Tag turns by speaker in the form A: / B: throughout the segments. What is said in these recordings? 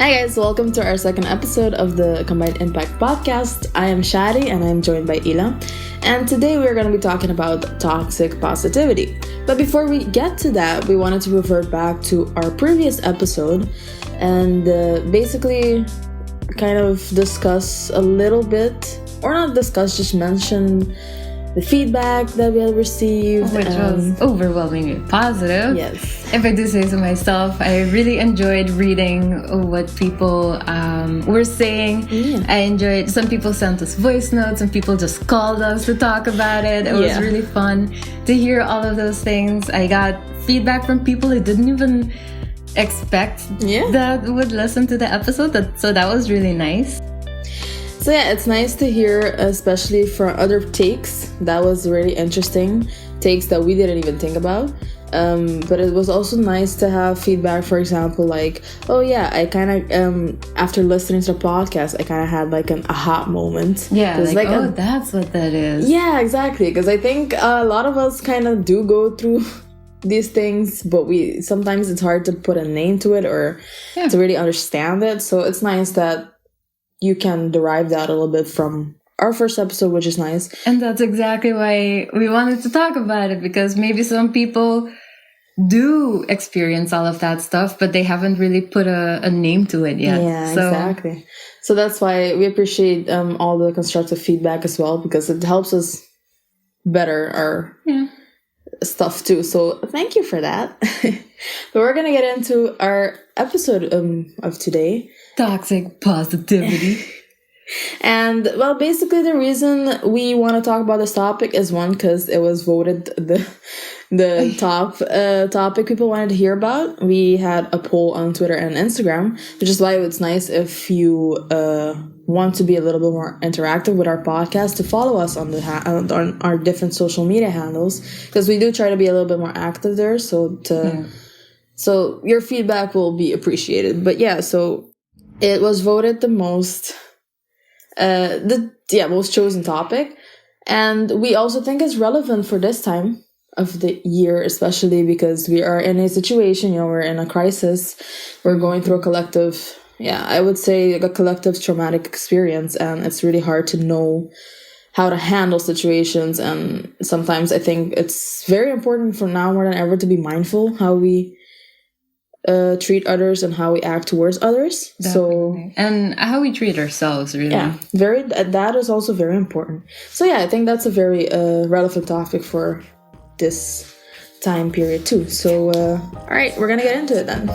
A: Hi guys, welcome to our second episode of the Combined Impact podcast. I am Shadi and I'm joined by Ila. And today we're going to be talking about toxic positivity. But before we get to that, we wanted to revert back to our previous episode and basically kind of discuss a little bit, or not discuss, just mention the feedback that we had received.
B: Which was overwhelmingly positive.
A: Yes.
B: If I do say so myself, I really enjoyed reading what people were saying.
A: Yeah.
B: I enjoyed, some people sent us voice notes, and people just called us to talk about it. It was really fun to hear all of those things. I got feedback from people who didn't even expect that would listen to the episode. So that was really nice.
A: So yeah, it's nice to hear, especially for other takes. That was really interesting. Takes that we didn't even think about. But it was also nice to have feedback, for example, like, oh yeah, I kind of, after listening to the podcast, I kind of had like an aha moment.
B: Yeah, like that's what that is.
A: Yeah, exactly. Because I think a lot of us kind of do go through these things, but sometimes it's hard to put a name to it or to really understand it. So it's nice that you can derive that a little bit from our first episode, which is nice.
B: And that's exactly why we wanted to talk about it, because maybe some people do experience all of that stuff, but they haven't really put a name to it yet.
A: Yeah, exactly. So that's why we appreciate all the constructive feedback as well, because it helps us better our stuff too. So thank you for that. But we're going to get into our episode of today.
B: Toxic positivity.
A: And well, basically the reason we want to talk about this topic is one, because it was voted the top topic people wanted to hear about. We had a poll on Twitter and Instagram, which is why it's nice if you want to be a little bit more interactive with our podcast, to follow us on on our different social media handles, because we do try to be a little bit more active there. So your feedback will be appreciated. But yeah, so it was voted the most most chosen topic, and we also think it's relevant for this time of the year, especially because we are in a situation, we're in a crisis, we're going through a collective, I would say like a collective traumatic experience, and it's really hard to know how to handle situations. And sometimes I think it's very important for now more than ever to be mindful how we treat others and how we act towards others.
B: Definitely. And how we treat ourselves, really.
A: Yeah, that is also very important. So yeah, I think that's a very relevant topic for this time period too. So all right, we're gonna get into it then.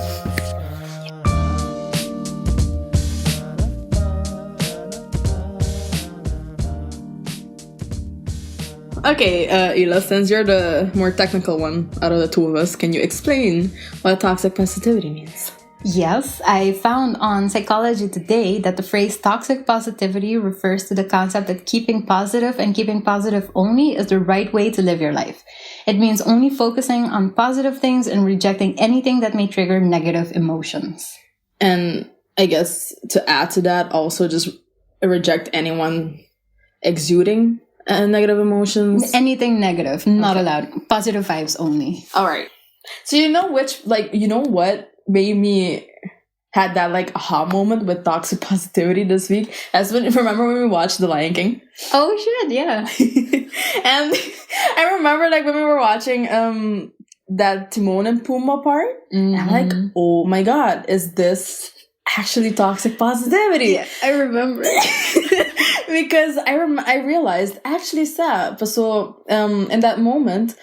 A: Okay, Ila, since you're the more technical one out of the two of us, can you explain what toxic positivity means?
B: Yes, I found on Psychology Today that the phrase toxic positivity refers to the concept that keeping positive and keeping positive only is the right way to live your life. It means only focusing on positive things and rejecting anything that may trigger negative emotions.
A: And I guess to add to that, also just reject anyone exuding negative emotions.
B: Anything negative, not allowed. Positive vibes only.
A: All right. So what made me had that like aha moment with toxic positivity this week? Remember when we watched The Lion King?
B: Oh shit, yeah.
A: And I remember like when we were watching that Timon and Pumbaa part, and I'm like, oh my god, is this actually toxic positivity?
B: Yeah, I remember.
A: Because I realized actually so in that moment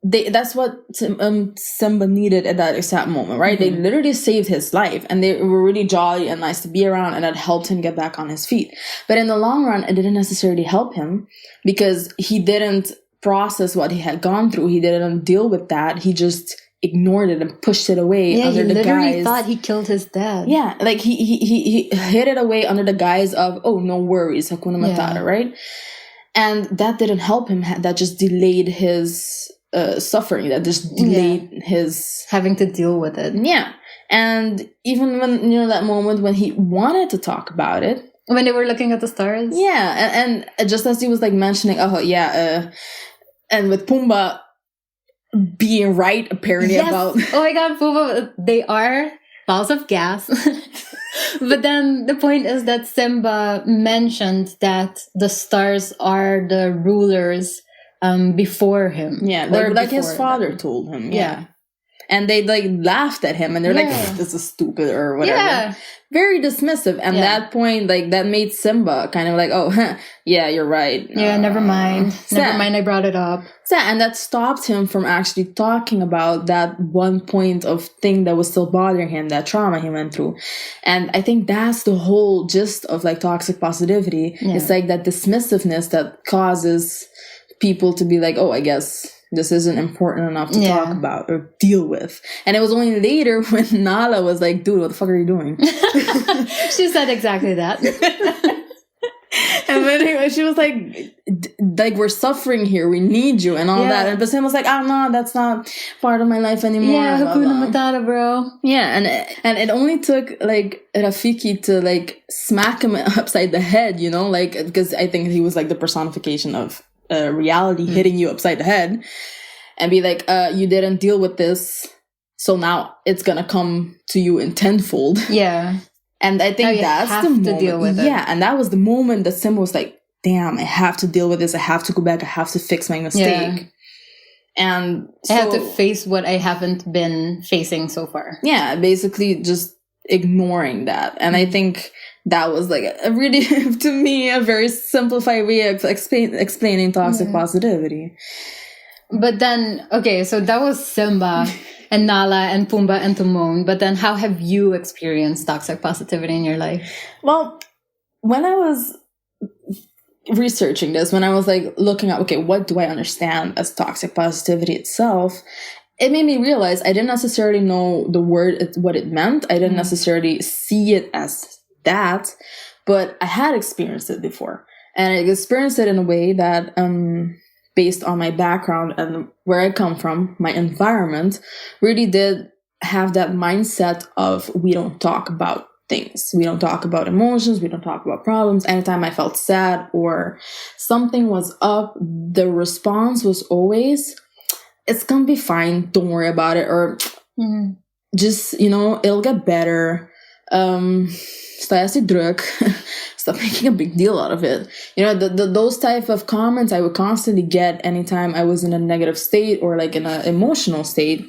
A: that's what Simba needed at that exact moment, right? They literally saved his life, and they were really jolly and nice to be around, and that helped him get back on his feet. But in the long run, it didn't necessarily help him, because he didn't process what he had gone through. He didn't deal with that. He just ignored it and pushed it away under the guise.
B: He literally thought he killed his dad.
A: Yeah, like he hid it away under the guise of, oh, no worries, Hakuna Matata, right? And that didn't help him. That just delayed his suffering. That just delayed his
B: having to deal with it.
A: Yeah, and even when that moment when he wanted to talk about it,
B: when they were looking at the stars.
A: Yeah, and just as he was like mentioning, and with Pumbaa being right apparently about.
B: Oh my god, Pumbaa, they are balls of gas. But then the point is that Simba mentioned that the stars are the rulers before him.
A: Yeah, like his father told him. Yeah. And they like laughed at him and they're like, oh, this is stupid or whatever. Yeah. Very dismissive. And that point, like that made Simba kind of like, oh, yeah, you're right.
B: Yeah, never mind. Never mind, I brought it up.
A: And that stopped him from actually talking about that one point of thing that was still bothering him, that trauma he went through. And I think that's the whole gist of like toxic positivity. Yeah. It's like that dismissiveness that causes people to be like, oh, I guess this isn't important enough to talk about or deal with. And it was only later when Nala was like, dude, what the fuck are you doing?
B: She said exactly that.
A: And then she was like, we're suffering here. We need you and all that. And Basim was like, oh, no, that's not part of my life anymore.
B: Yeah, Hakuna Matata, bro.
A: Yeah, and it only took like Rafiki to like smack him upside the head, you know, like, because I think he was like the personification of reality hitting you upside the head and be like, you didn't deal with this, so now it's gonna come to you in tenfold.
B: Yeah.
A: And I think that's the moment.
B: To deal with it.
A: Yeah, and that was the moment that Simba was like, damn, I have to deal with this. I have to go back. I have to fix my mistake. Yeah. And so,
B: I have to face what I haven't been facing so far.
A: Yeah, basically just ignoring that. And I think that was like a really, to me, a very simplified way of explaining toxic positivity.
B: But then, okay, so that was Simba and Nala and Pumbaa and Timon. But then how have you experienced toxic positivity in your life?
A: Well, when I was researching this, when I was like looking at, okay, what do I understand as toxic positivity itself? It made me realize I didn't necessarily know the word, what it meant. I didn't necessarily see it as that, but I had experienced it before. And I experienced it in a way that, based on my background and where I come from, my environment really did have that mindset of we don't talk about things. We don't talk about emotions. We don't talk about problems. Anytime I felt sad or something was up, the response was always, it's gonna be fine. Don't worry about it. Or just, you know, it'll get better. Stop making a big deal out of it. You know, those type of comments I would constantly get anytime I was in a negative state or like in an emotional state.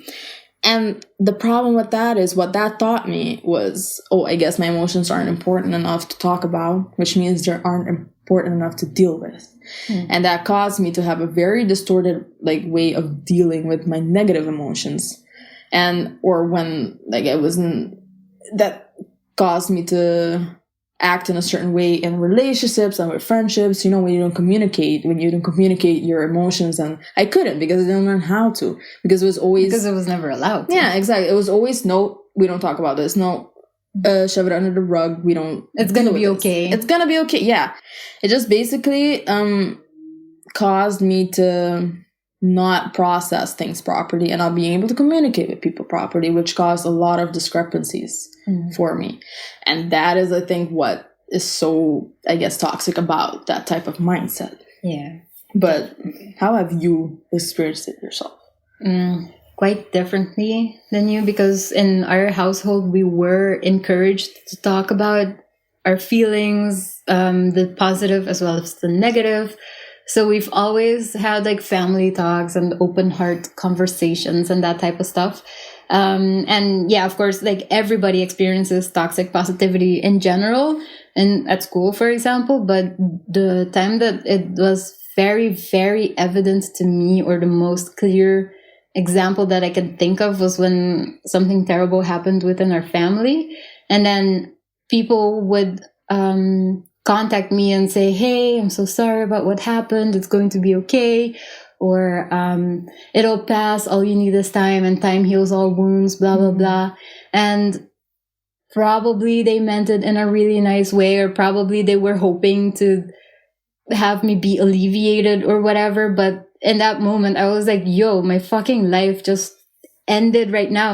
A: And the problem with that is what that taught me was, oh, I guess my emotions aren't important enough to talk about, which means they aren't important enough to deal with. And that caused me to have a very distorted like way of dealing with my negative emotions. And, or when like I wasn't, that caused me to act in a certain way in relationships and with friendships, you know, when you don't communicate your emotions. And I couldn't, because I didn't learn how to, because it was always...
B: Because it was never allowed to.
A: Yeah, exactly. It was always, no, we don't talk about this. No, shove it under the rug. We don't...
B: It's gonna be okay.
A: It's gonna be okay, yeah. It just basically caused me to not process things properly and not being able to communicate with people properly, which caused a lot of discrepancies for me. And that is, I think, what is so, I guess, toxic about that type of mindset.
B: Yeah.
A: But how have you experienced it yourself?
B: Quite differently than you, because in our household, we were encouraged to talk about our feelings, the positive as well as the negative. So we've always had like family talks and open heart conversations and that type of stuff. And yeah, of course, like everybody experiences toxic positivity in general and at school, for example. But the time that it was very, very evident to me, or the most clear example that I can think of, was when something terrible happened within our family. And then people would contact me and say, hey, I'm so sorry about what happened. It's going to be okay. Or it'll pass. All you need is time, and time heals all wounds, blah, blah, blah. And probably they meant it in a really nice way, or probably they were hoping to have me be alleviated or whatever. But in that moment, I was like, yo, my fucking life just ended right now.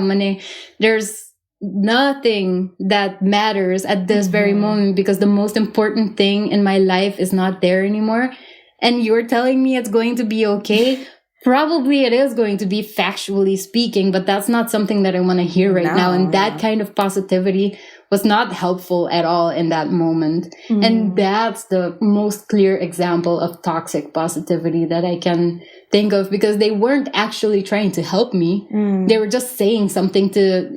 B: There's nothing that matters at this very moment, because the most important thing in my life is not there anymore. And you're telling me it's going to be okay? probably it is going to be factually speaking, but that's not something that I want to hear right now. And that kind of positivity was not helpful at all in that moment. And that's the most clear example of toxic positivity that I can think of, because they weren't actually trying to help me. They were just saying something to,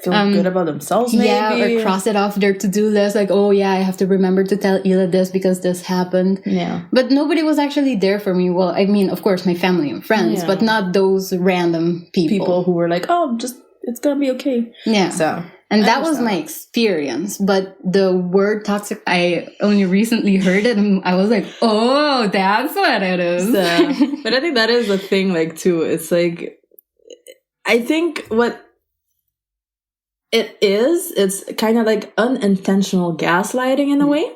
A: feel good about themselves, maybe.
B: Yeah, or cross it off their to-do list. Like, oh yeah, I have to remember to tell Ila this because this happened.
A: Yeah.
B: But nobody was actually there for me. Well, I mean, of course, my family and friends, but not those random people.
A: People who were like, oh, it's gonna be okay.
B: Yeah.
A: So...
B: And that was my experience. But the word toxic, I only recently heard it, and I was like, oh, that's what it is.
A: But I think that is the thing, like, too. It's like, I think what it's kind of like unintentional gaslighting in a way.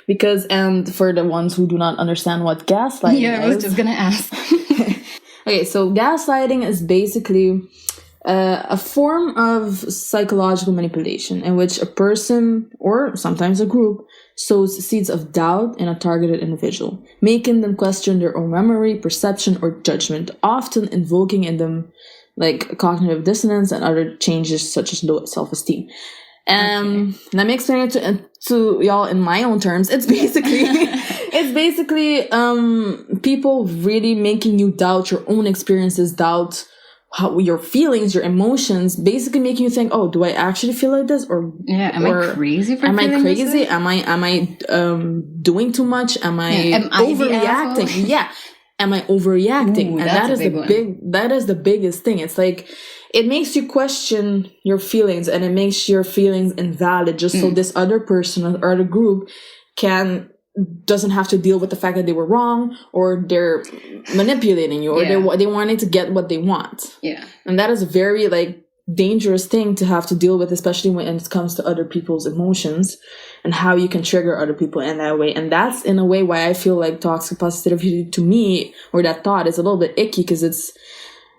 A: Because, and for the ones who do not understand what gaslighting is.
B: Yeah, I was just going to ask.
A: Okay, so gaslighting is basically a form of psychological manipulation in which a person, or sometimes a group, sows seeds of doubt in a targeted individual, making them question their own memory, perception, or judgment, often invoking in them like cognitive dissonance and other changes such as low self-esteem. Let me explain it to y'all in my own terms. It's basically people really making you doubt your own experiences, doubt how your feelings, your emotions, basically making you think, oh, do I actually feel like this? Or
B: am I crazy for feeling this way?
A: Am I doing too much? Am I overreacting? Yeah. Am I overreacting?
B: Ooh,
A: and that is the biggest thing. It's like, it makes you question your feelings, and it makes your feelings invalid just so this other person or the group doesn't have to deal with the fact that they were wrong, or they're manipulating you, or they wanted to get what they want.
B: Yeah.
A: And that is a very like dangerous thing to have to deal with, especially when it comes to other people's emotions and how you can trigger other people in that way. And that's in a way why I feel like toxic positivity to me, or that thought, is a little bit icky, because it's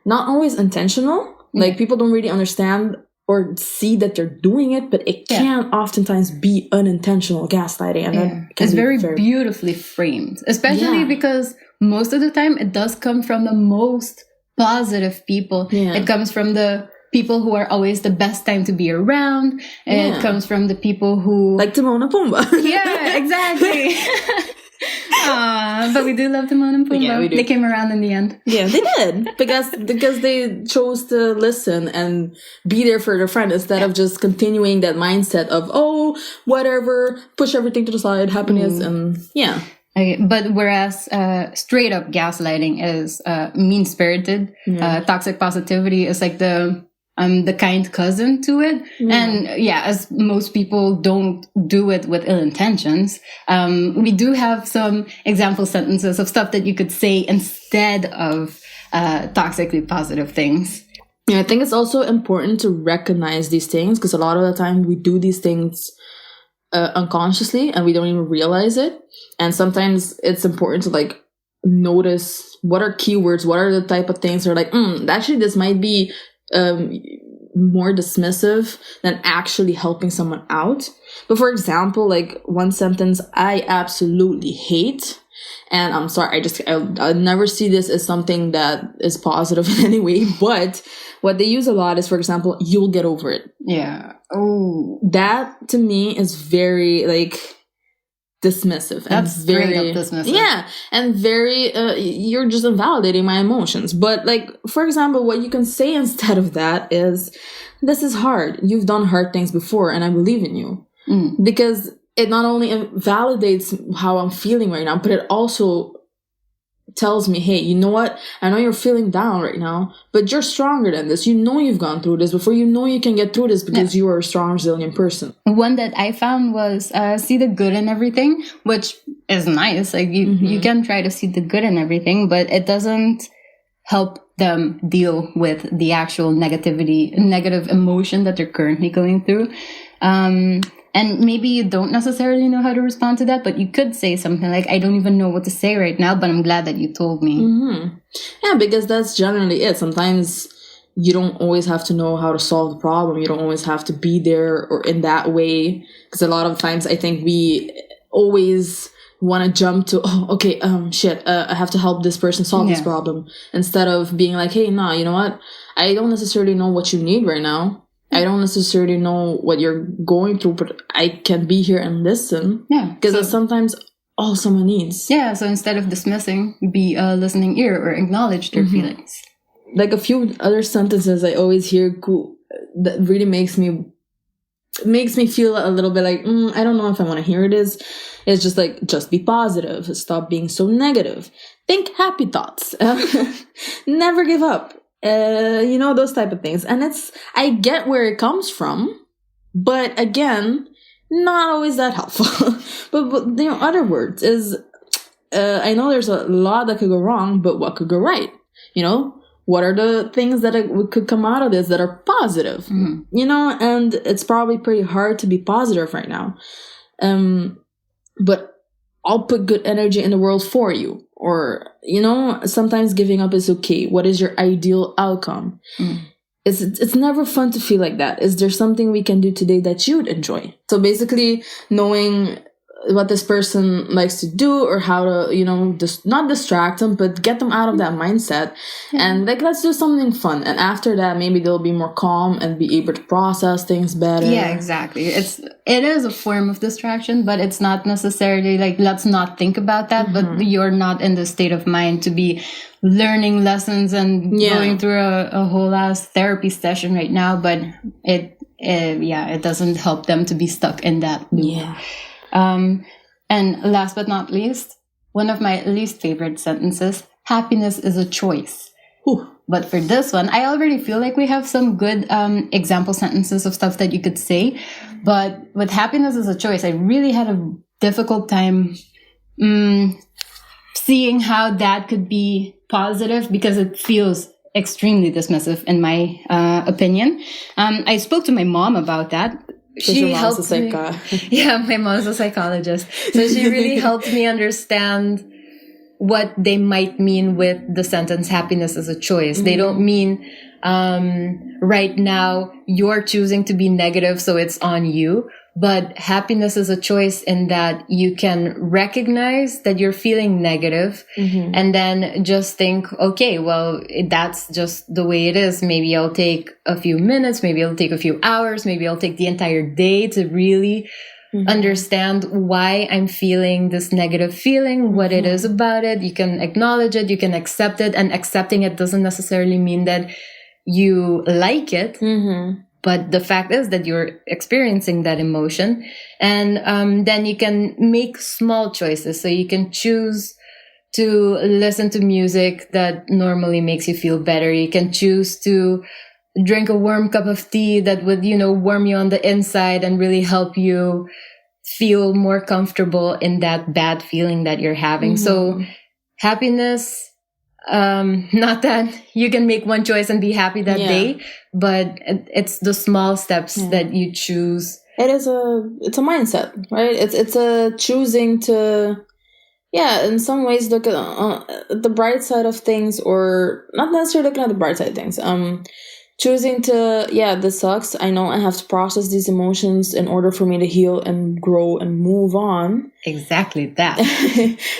A: not always intentional. Like, people don't really understand or see that they're doing it, but it can oftentimes be unintentional gaslighting. And
B: it's very beautifully framed, especially because most of the time it does come from the most positive people. Yeah. It comes from the people who are always the best time to be around. And it comes from the people who...
A: like Timon and Pumbaa.
B: Yeah, exactly. But we do love Timon and Pumbaa. Yeah, we do. They came around in the end.
A: Yeah, they did. because they chose to listen and be there for their friend, instead of just continuing that mindset of, oh, whatever, push everything to the side, happiness, and
B: Okay, but whereas straight up gaslighting is mean-spirited, toxic positivity is like the kind cousin to it. And as most people don't do it with ill intentions, we do have some example sentences of stuff that you could say instead of toxically positive things.
A: Yeah, I think it's also important to recognize these things, because a lot of the time we do these things unconsciously and we don't even realize it. And sometimes it's important to like notice what are keywords, what are the type of things that are like, actually this might be more dismissive than actually helping someone out. But for example, like one sentence I absolutely hate, and I'm sorry, I never see this as something that is positive in any way, but what they use a lot is, for example, you'll get over it.
B: Yeah. Oh,
A: that to me is very like dismissive.
B: That's very dismissive.
A: Yeah, and very you're just invalidating my emotions. But like, for example, what you can say instead of that is, this is hard, you've done hard things before, and I believe in you. Because it not only validates how I'm feeling right now, but it also tells me, hey, you know what? I know you're feeling down right now, but you're stronger than this. You know you've gone through this before. You know you can get through this because you are a strong, resilient person.
B: One that I found was see the good in everything, which is nice. Like you can try to see the good in everything, but it doesn't help them deal with the actual negative emotion that they're currently going through. And maybe you don't necessarily know how to respond to that, but you could say something like, I don't even know what to say right now, but I'm glad that you told me.
A: Yeah, because that's generally it. Sometimes you don't always have to know how to solve the problem. You don't always have to be there or in that way. Because a lot of times I think we always want to jump to, I have to help this person solve this problem, instead of being like, hey, nah, you know what? I don't necessarily know what you need right now. I don't necessarily know what you're going through, but I can be here and listen.
B: Yeah.
A: Because that's sometimes all someone needs.
B: Yeah, so instead of dismissing, be a listening ear or acknowledge their feelings.
A: Like a few other sentences I always hear that really makes me feel a little bit like, I don't know if I want to hear it is. It's just like, just be positive. Stop being so negative. Think happy thoughts. Never give up. Those type of things. And I get where it comes from, but again, not always that helpful. but other words is, I know there's a lot that could go wrong, but what could go right? What are the things that could come out of this that are positive? And it's probably pretty hard to be positive right now. But I'll put good energy in the world for you. Or, sometimes giving up is okay. What is your ideal outcome? It's never fun to feel like that. Is there something we can do today that you'd enjoy? So basically knowing what this person likes to do, or how to, just not distract them, but get them out of that mindset. And let's do something fun. And after that, maybe they'll be more calm and be able to process things better.
B: Yeah, exactly. It is a form of distraction, but it's not necessarily let's not think about that. But you're not in the state of mind to be learning lessons and going through a whole ass therapy session right now. But it doesn't help them to be stuck in that loop.
A: Yeah.
B: And last but not least, one of my least favorite sentences, happiness is a choice.
A: Ooh.
B: But for this one, I already feel like we have some good example sentences of stuff that you could say. But with happiness is a choice, I really had a difficult time seeing how that could be positive, because it feels extremely dismissive in my opinion. I spoke to my mom about that. She helped me. Yeah, my mom's a psychologist. So she really helped me understand what they might mean with the sentence, happiness is a choice. They don't mean, right now you're choosing to be negative, so it's on you. But happiness is a choice in that you can recognize that you're feeling negative and then just think, okay, well, that's just the way it is. Maybe I'll take a few minutes, maybe I'll take a few hours, maybe I'll take the entire day to really understand why I'm feeling this negative feeling, what it is about it. You can acknowledge it, you can accept it, and accepting it doesn't necessarily mean that you like it. But the fact is that you're experiencing that emotion. And then you can make small choices. So you can choose to listen to music that normally makes you feel better. You can choose to drink a warm cup of tea that would, warm you on the inside and really help you feel more comfortable in that bad feeling that you're having. So happiness, not that you can make one choice and be happy that day, but it's the small steps that you choose.
A: It's a mindset, right? It's a choosing to, in some ways look at the bright side of things, or not necessarily looking at the bright side of things. Choosing to, this sucks. I know I have to process these emotions in order for me to heal and grow and move on.
B: Exactly that.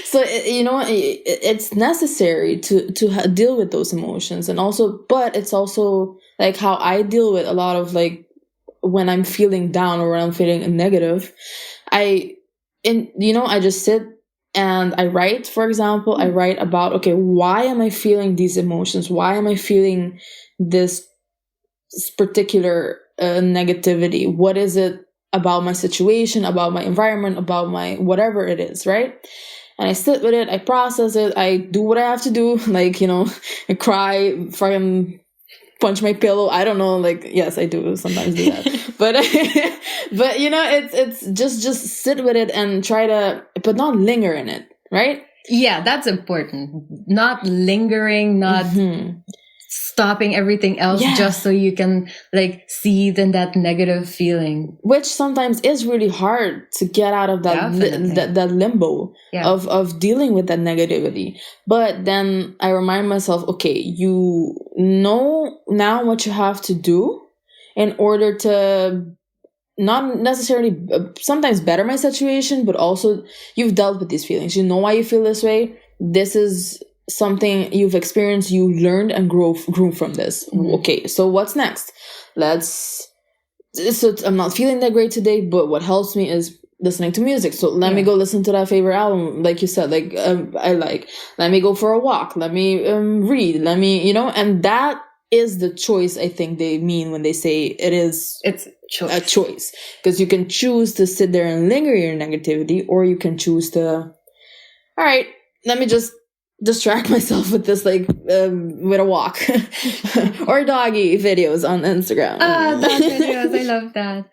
A: So, it's necessary to deal with those emotions. And also, but it's also like how I deal with a lot of when I'm feeling down or when I'm feeling negative, I just sit and I write, for example, I write about, okay, why am I feeling these emotions? Why am I feeling this particular negativity? What is it about my situation, about my environment, about my whatever it is, right? And I sit with it, I process it, I do what I have to do, I cry, fucking punch my pillow. I don't know, yes, I do sometimes do that. but it's just sit with it and try to, but not linger in it, right?
B: Yeah, that's important. Not lingering, not stopping everything else just so you can seethe in that negative feeling,
A: which sometimes is really hard to get out of that that limbo of dealing with that negativity. But then I remind myself, okay, you know now what you have to do in order to not necessarily sometimes better my situation, but also you've dealt with these feelings. You know why you feel this way. This is something you've experienced, you learned and grew from this. Okay, so what's next? So I'm not feeling that great today, but what helps me is listening to music. So let me go listen to that favorite album, like you said, like I like. Let me go for a walk. Let me read. Let me, and that is the choice. I think they mean when they say it's a choice, because you can choose to sit there and linger your negativity, or you can choose to, all right, let me just distract myself with this, like with a walk or doggy videos on Instagram.
B: Dog videos, I love that.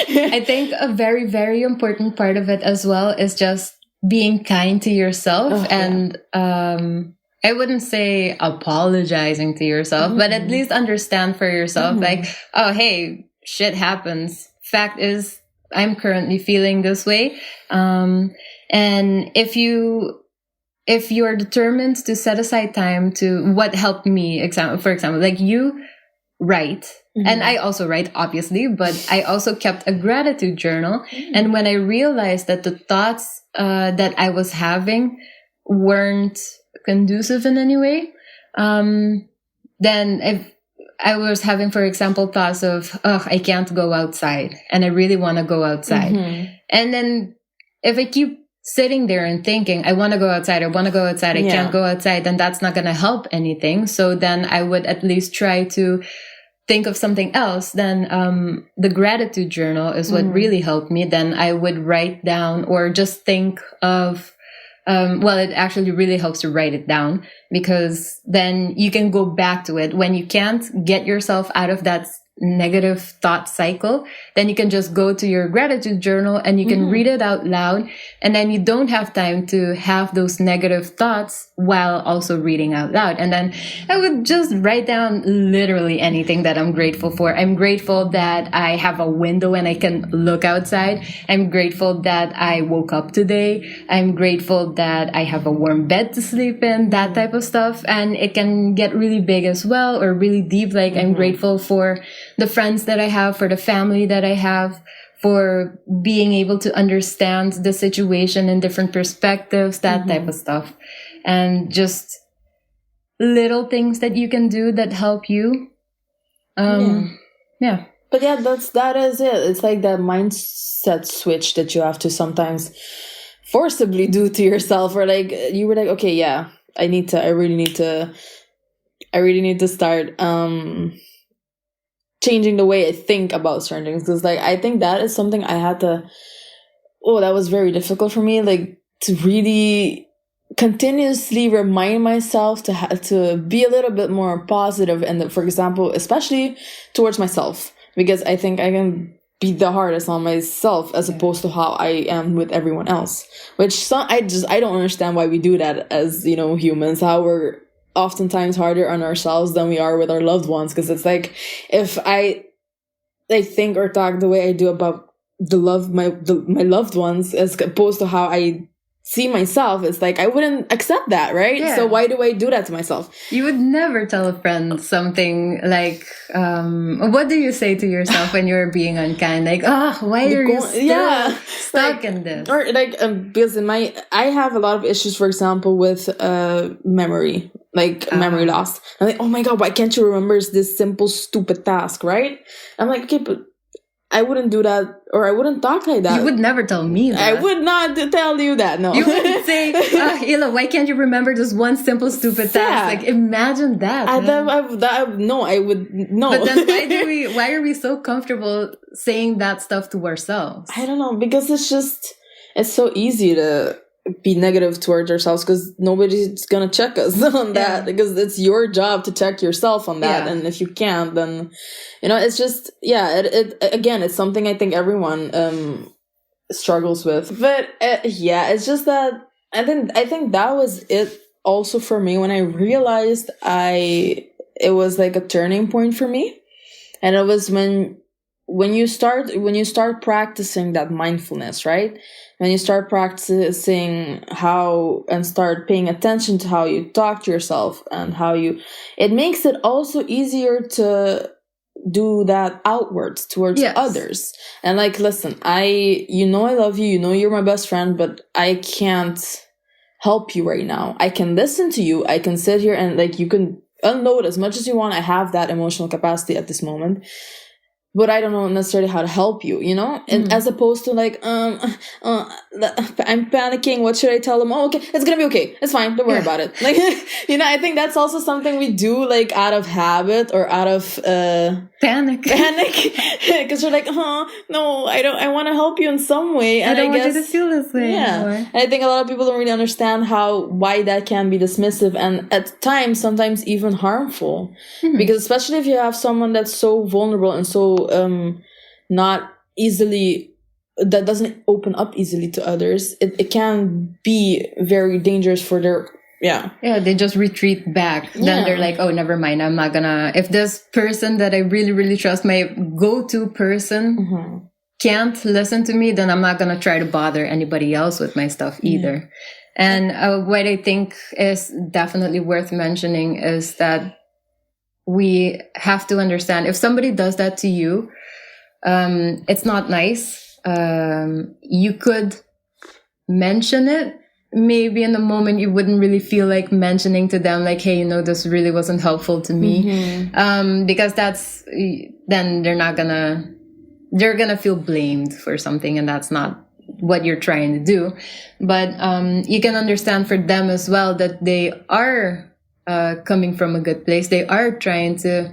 B: I think a very, very important part of it as well is just being kind to yourself, and I wouldn't say apologizing to yourself, but at least understand for yourself, like, oh, hey, shit happens. Fact is, I'm currently feeling this way, and if you're determined to set aside time to what helped me, for example, like you write, and I also write, obviously, but I also kept a gratitude journal. And when I realized that the thoughts that I was having weren't conducive in any way, then if I was having, for example, thoughts of, oh, I can't go outside and I really want to go outside. And then if I keep sitting there and thinking, I want to go outside, I can't go outside, then that's not going to help anything. So then I would at least try to think of something else. Then the gratitude journal is what really helped me. Then I would write down or just think of, it actually really helps to write it down, because then you can go back to it. When you can't get yourself out of that negative thought cycle, then you can just go to your gratitude journal and you can read it out loud, and then you don't have time to have those negative thoughts while also reading out loud. And then I would just write down literally anything that I'm grateful for. I'm grateful that I have a window and I can look outside. I'm grateful that I woke up today. I'm grateful that I have a warm bed to sleep in, that type of stuff. And it can get really big as well, or really deep. Like I'm grateful for the friends that I have, for the family that I have, for being able to understand the situation in different perspectives, that type of stuff. And just little things that you can do that help you. Yeah.
A: But yeah, that is it. It's like that mindset switch that you have to sometimes forcibly do to yourself, or like you were like, okay, yeah, I really need to start changing the way I think about certain things. Because like I think that is something I had to, that was very difficult for me, like to really continuously remind myself to be a little bit more positive, and for example, especially towards myself, because I think I can be the hardest on myself as opposed to how I am with everyone else, which I don't understand why we do that as, humans, how we're oftentimes harder on ourselves than we are with our loved ones. Because it's like, if I think or talk the way I do about my loved ones as opposed to how I see myself, it's like I wouldn't accept that, right?
B: Yeah.
A: So why do I do that to myself?
B: You would never tell a friend something like, what do you say to yourself when you're being unkind? Like, why are you still stuck in this?
A: Or like, because I have a lot of issues, for example, with memory, like memory loss. I'm like, oh my God, why can't you remember this simple, stupid task, right? I'm like, okay, but I wouldn't do that, or I wouldn't talk like that.
B: You would never tell me that.
A: I would not tell you that, no.
B: You wouldn't say, Hila, why can't you remember this one simple, stupid task? Like, imagine that.
A: No, I would, no.
B: But then why are we so comfortable saying that stuff to ourselves?
A: I don't know, because it's so easy to be negative towards ourselves, because nobody's gonna check us on that, because it's your job to check yourself on that. And if you can't, then it's just it's something I think everyone struggles with. But it's just that I think that was it also for me when I realized it was like a turning point for me. And it was when you start practicing that mindfulness, right? When you start practicing and start paying attention to how you talk to yourself and it makes it also easier to do that outwards towards
B: Yes.
A: others. And like, listen, I love you, you're my best friend, but I can't help you right now. I can listen to you. I can sit here and like, you can unload as much as you want. I have that emotional capacity at this moment. But I don't know necessarily how to help you, and as opposed to like, I'm panicking. What should I tell them? Oh, okay, it's gonna be okay. It's fine. Don't worry about it. Like, I think that's also something we do like out of habit or out of
B: panic,
A: because we're like, no, I don't. I want to help you in some way, and
B: I don't
A: guess,
B: want you to feel this way.
A: Yeah, and I think a lot of people don't really understand why that can be dismissive and at times, sometimes even harmful, because especially if you have someone that's so vulnerable and so not easily, that doesn't open up easily to others, it can be very dangerous for their
B: they just retreat back. Then they're like, oh, never mind, I'm not gonna, if this person that I really, really trust, my go-to person, can't listen to me, then I'm not gonna try to bother anybody else with my stuff either. And what I think is definitely worth mentioning is that we have to understand, if somebody does that to you, it's not nice. You could mention it. Maybe in the moment you wouldn't really feel like mentioning to them, like, hey, this really wasn't helpful to me. Because then they're gonna feel blamed for something, and that's not what you're trying to do. But you can understand for them as well that they are coming from a good place. They are trying to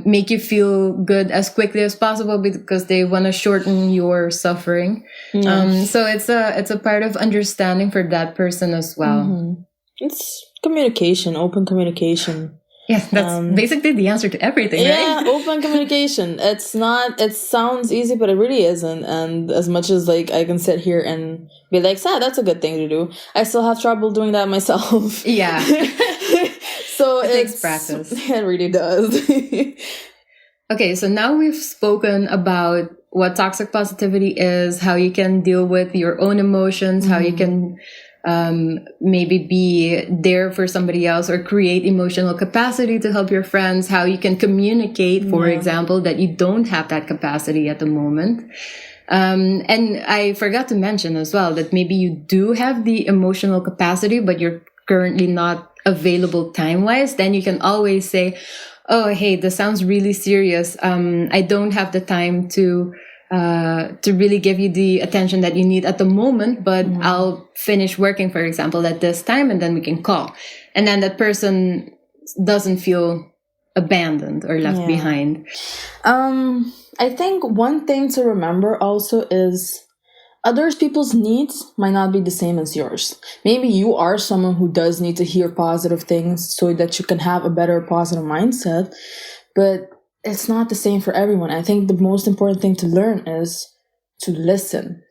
B: make you feel good as quickly as possible because they want to shorten your suffering. So it's a part of understanding for that person as well.
A: It's communication, open communication.
B: Yeah, that's basically the answer to everything, right?
A: Yeah, open communication. It sounds easy, but it really isn't. And as much as like I can sit here and be like, that's a good thing to do, I still have trouble doing that myself.
B: Yeah.
A: So
B: it takes practice.
A: It really does.
B: Okay, so now we've spoken about what toxic positivity is, how you can deal with your own emotions, how you can maybe be there for somebody else or create emotional capacity to help your friends, how you can communicate, for example, that you don't have that capacity at the moment. And I forgot to mention as well that maybe you do have the emotional capacity, but you're currently not available time-wise. Then you can always say, oh, hey, this sounds really serious. I don't have the time to really give you the attention that you need at the moment, but I'll finish working, for example, at this time, and then we can call. And then that person doesn't feel abandoned or left behind.
A: I think one thing to remember also is other people's needs might not be the same as yours. Maybe you are someone who does need to hear positive things so that you can have a better positive mindset, but it's not the same for everyone. I think the most important thing to learn is to listen.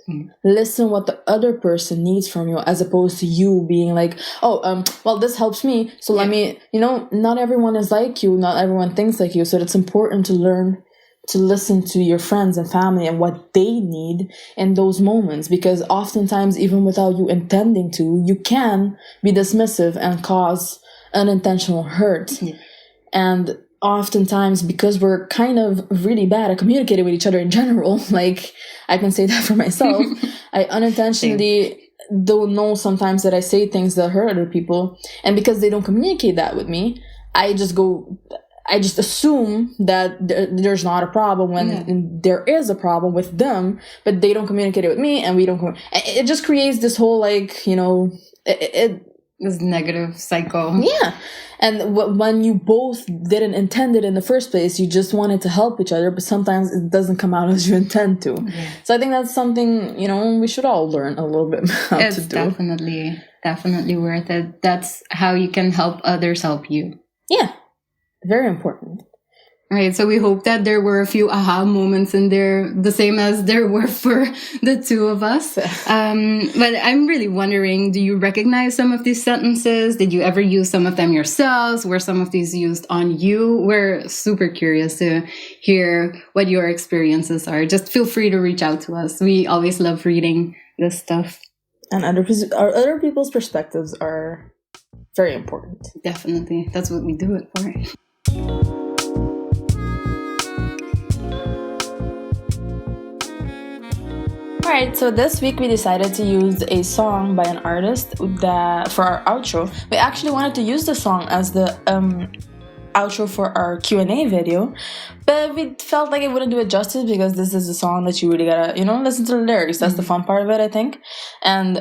A: Listen what the other person needs from you, as opposed to you being like, well, this helps me, so let me, not everyone is like you, not everyone thinks like you, so it's important to learn to listen to your friends and family and what they need in those moments, because oftentimes, even without you intending to, you can be dismissive and cause unintentional hurt. And oftentimes, because we're kind of really bad at communicating with each other in general, like I can say that for myself, I unintentionally don't know sometimes that I say things that hurt other people, and because they don't communicate that with me, I just assume that there's not a problem when there is a problem with them, but they don't communicate it with me, and we don't. It just creates this whole
B: this negative cycle.
A: Yeah. And when you both didn't intend it in the first place, you just wanted to help each other, but sometimes it doesn't come out as you intend to. So I think that's something, we should all learn a little bit how to do.
B: It's definitely worth it. That's how you can help others help you.
A: Yeah. Very important.
B: Right. So we hope that there were a few aha moments in there, the same as there were for the two of us. But I'm really wondering, do you recognize some of these sentences? Did you ever use some of them yourselves? Were some of these used on you? We're super curious to hear what your experiences are. Just feel free to reach out to us. We always love reading this stuff.
A: And other people's perspectives are very important.
B: Definitely. That's what we do it for.
A: Alright, so this week we decided to use a song by an artist that for our outro. We actually wanted to use the song as the outro for our Q&A video, but we felt like it wouldn't do it justice because this is a song that you really gotta, listen to the lyrics. That's the fun part of it, I think. And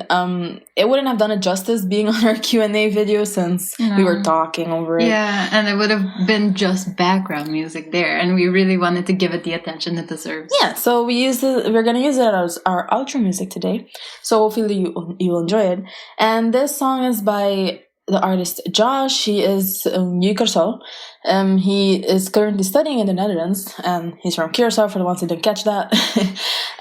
A: it wouldn't have done it justice being on our Q&A video since we were talking over it.
B: Yeah, and it would have been just background music there, and we really wanted to give it the attention it deserves.
A: Yeah, so we're gonna use it as our outro music today. So hopefully you'll enjoy it. And this song is by the artist Josh. He is Curaçao. He is currently studying in the Netherlands, and he's from Curaçao for the ones who didn't catch that.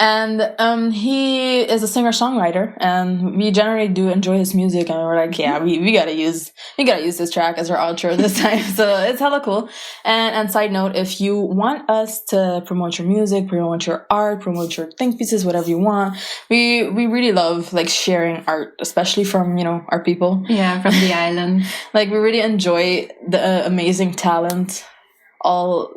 A: And he is a singer-songwriter, and we generally do enjoy his music, and we're like, yeah, we gotta use this track as our outro this time. So it's hella cool. And side note, if you want us to promote your music, promote your art, promote your think pieces, whatever you want, we really love like sharing art, especially from our people.
B: Yeah, from the island.
A: Like we really enjoy the amazing talent all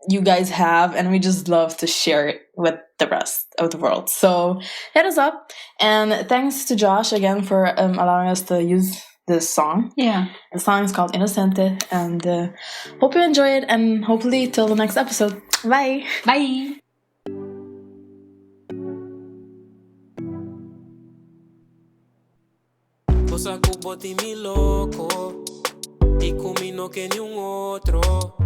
A: you guys have, and we just love to share it with the rest of the world. So hit us up, and thanks to Josh again for allowing us to use this song.
B: Yeah,
A: the song is called Inocente, and hope you enjoy it, and hopefully till the next episode. Bye.
C: Cosa cuboti mi loco e combino che ni un otro.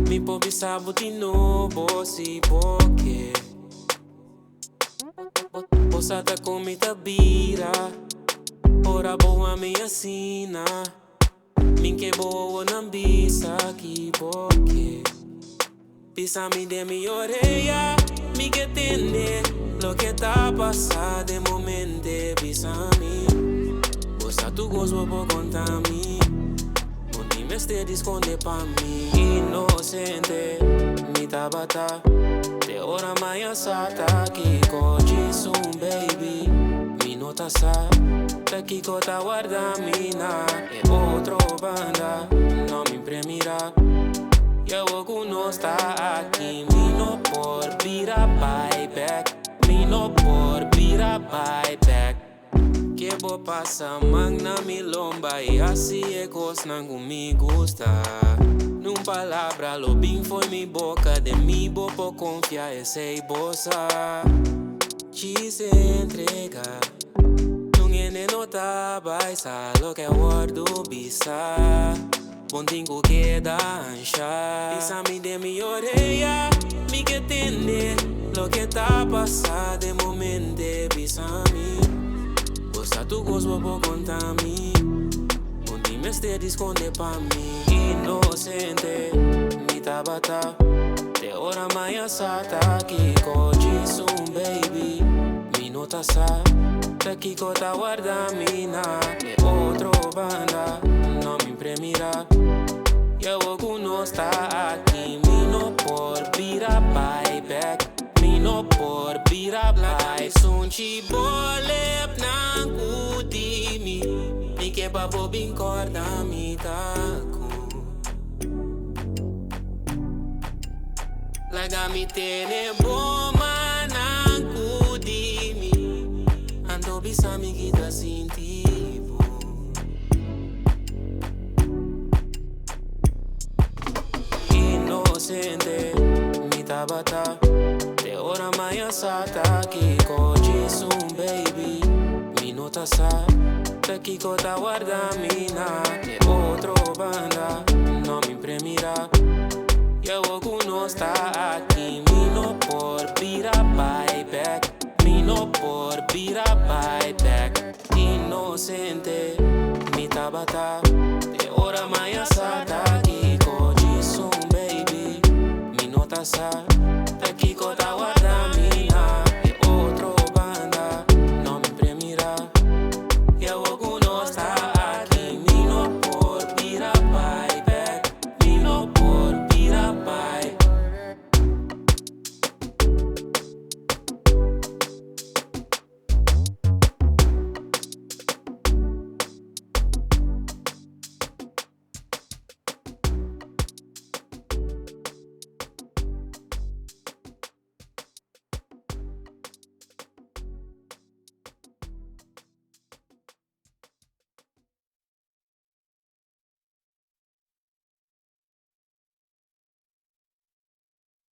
C: Mi pobi sabuti novo si poche. Posata comita bira. Ora boa minha sina. Minke boa nambisa ki boke. Pisami de mi orella. Mi que tiene lo que tá passa de momente. Pisami. Posa tu gozo por contar mi. Onde me este esconde pa mi. Inocente, mi tabata. Te ora maya sata. Que coji sun baby. Mi nota sa. Te kiko ta guarda mina. E otro banda. No me imprimirá. Yo no está aquí. Mi no por vira buyback. Mi no por vira buyback. Que bo pasa magna mi lomba e assim é cosnango me gusta. Num palavra lo bem foi mi boca de mi bopo confia e sei bossa. Ci se entrega. Não é nem nota baisa lo que guardo bisa. Bondingo que dá ancha. Pisa-me de mi orella, mi que tiene lo que tá passa de momente pisa-me. Gosta tu gozo por contar mi. Onde me este esconde pa mi. Inocente, mi tabata. Te ora maya sata. Que coji sun baby. Mi nota sa. Te kiko ta guarda mina. E outro banda. No me imprimirá. Yo no está aquí. Mi no por vira buyback. Mi no por vira buyback. Sun chibolep na kutimi. Mi que papo bin corda mi taku. Laga mi tene boma na kutimi. Ando bisa mi kita sintivo. Inocente, mi tabata. Te ora maya sata. Que coji sun baby. Mi nota sa. Te kiko ta guarda mina. E outro banda. No me imprimirá. Yo no está aquí. Mi no por vira buyback. Mi no por vira buyback. Inocente, mi tabata. Te ora maya sata. Que coji sun baby. Mi nota sa. Te kiko ta